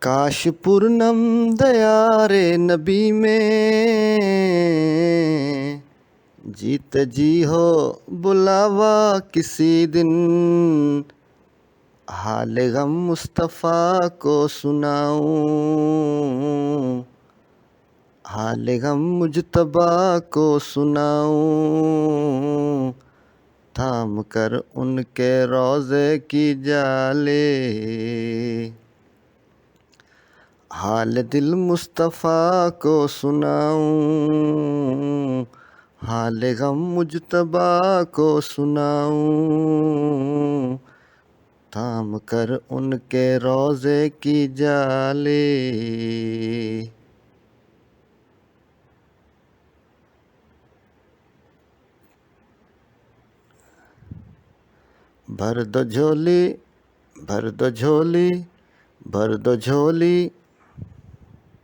काश पूर्णम दया रे नबी में, जीत जी हो बुलावा किसी दिन। हाल गम मुस्तफ़ा को सुनाऊं, हाल गम मुजतबा को सुनाऊं, थाम कर उनके रोज़े की जाले। हाल दिल मुस्तफ़ा को सुनाऊं, हाल गम मुजतबा को सुनाऊं, थाम कर उनके रोज़े की जाले। भर दो झोली, भर दो झोली, भर दो झोली,